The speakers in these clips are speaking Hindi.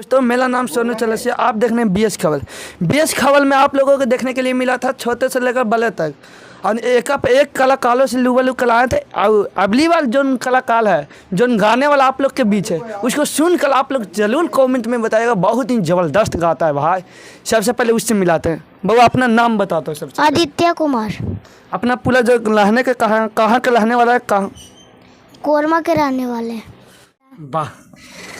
दोस्तों मेरा नाम सोनू चलसिया, आप देख रहे हैं BS खबर। BS खबर में आप लोगों को देखने के लिए मिला था छोटे से लेकर बड़े तक, और एक कलाकारों से लूबलू कलाए थे। और अगली बार जो कलाकार है, जो गाने वाला आप लोग के बीच है, उसको सुनकर आप लोग जरूर कमेंट में बताइएगा। बहुत ही ज़बरदस्त गाता है भाई। सबसे पहले उससे मिलाते हैं। बाबा अपना नाम बताता हूँ सबसे। आदित्य कुमार। अपना पूरा जो रहने के कहाँ के रहने वाला है, कहाँ? कोरमा के रहने वाले। वाह,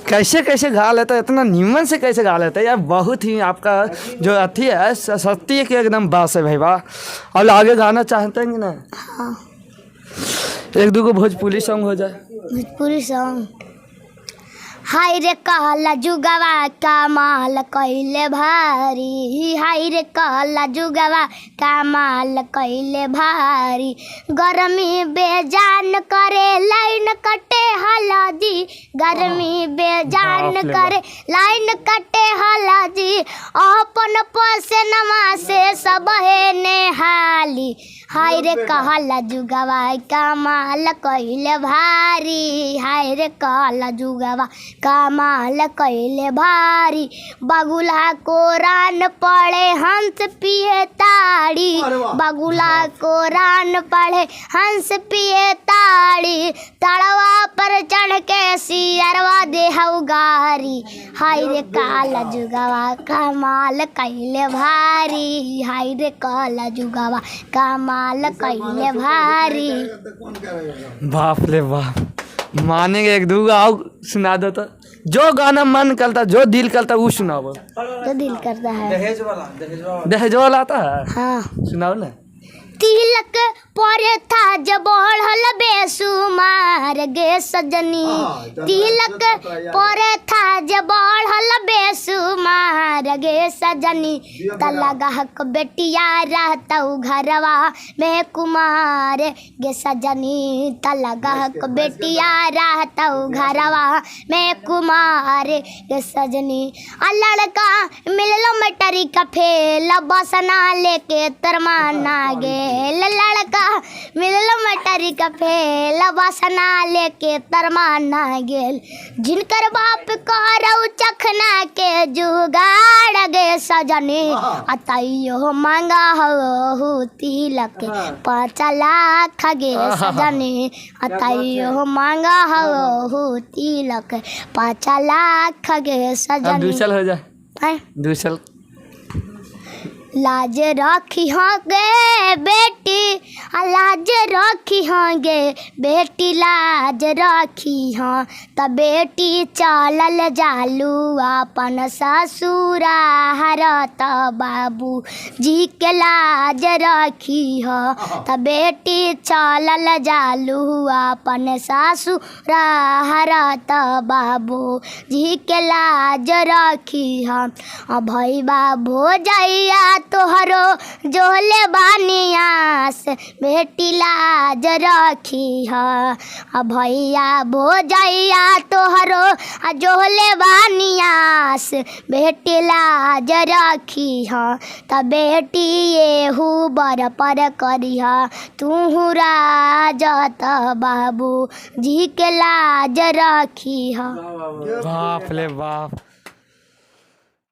कैसे कैसे गा लेता है, इतना नीमन से कैसे गा लेता है यार। बहुत ही आपका जो अथी है सत्य की एकदम बात है भाई, वाह। और आगे गाना चाहते हैं कि ना? हाँ। एक दो को भोजपुरी सॉन्ग हो जाए। भोजपुरी सॉन्ग। हाय रे कहला जुगवा कमाल कइले भारी, हाय रे कहला जुगवा कमाल कइले भारी। गर्मी बेजान करे लाइन कटे हलादी, गर्मी बेजान करे लाइन कटे हलादी। अपन पसनमा से सब है नेहाली, हाय रे कहला जुगवा कमाल कइले भारी, हाय रे कहला जुगवा कमाल कइले भारी। बगुला कोरान पढ़े हंस पिए ताड़ी, बगुला कोरान पढ़े हंस पिए ताड़ी। तड़वा पर चढ़ के सियरवा देहु गारी, हाय रे काला जुगवा कमाल कइले भारी, हाय रे काला जुगवा कमाल कइले भारी। बाप रे बाप, मानेंगे। एक दो आओ सुना दो तो, जो गाना मन करता, जो दिल करता वो सुनाओ। जो दिल करता है। दहेज वाला आता है? हाँ सुनाओ ना। तिलक परे था जब बढ़ल बेसुमार गे सजनी, तिलक परे था जब बढ़ल बेसुमार गे सजनी। तलगहक बेटिया रहतौ घरवा में कुमार गे सजनी, तलगहक बेटिया रहतौ घरवा में कुमार गे सजनी। आ लड़का मिललो मटरी का फेल, बसना लेके तरमाना गे। लड़का मिललो मटरी का फेल, बसना लेके तरमाना गेल। जिनकर बाप करौ चखना के जुगाड़ गे सजनी, अतइयो मांगा हो तिलक 5 लाख गे सजनी, अतइयो मांगा हो तिलक 5 लाख गे सजनी। दूसर हो जाए, दूसर। लाज रखी होंगे बेटी, लाज रखी होंगे बेटी, लाज रखी हो त बेटी चलल जालू अपन ससुरार। त बाबू जी के लाज रखी हो त बेटी चलल जालू अपन ससुरार। त बाबू जी के लाज रखी हो। भैया भोजैया तोहरो जोले बानियास, बेटी लाज रखी है। भैया भोजैया तोहरो जोले बानियास, बेटी लाज रखी है। त बेटी एहू बर पर करिह तू राजत, बाबू जी के लाज रखी है। बाप रे बाप।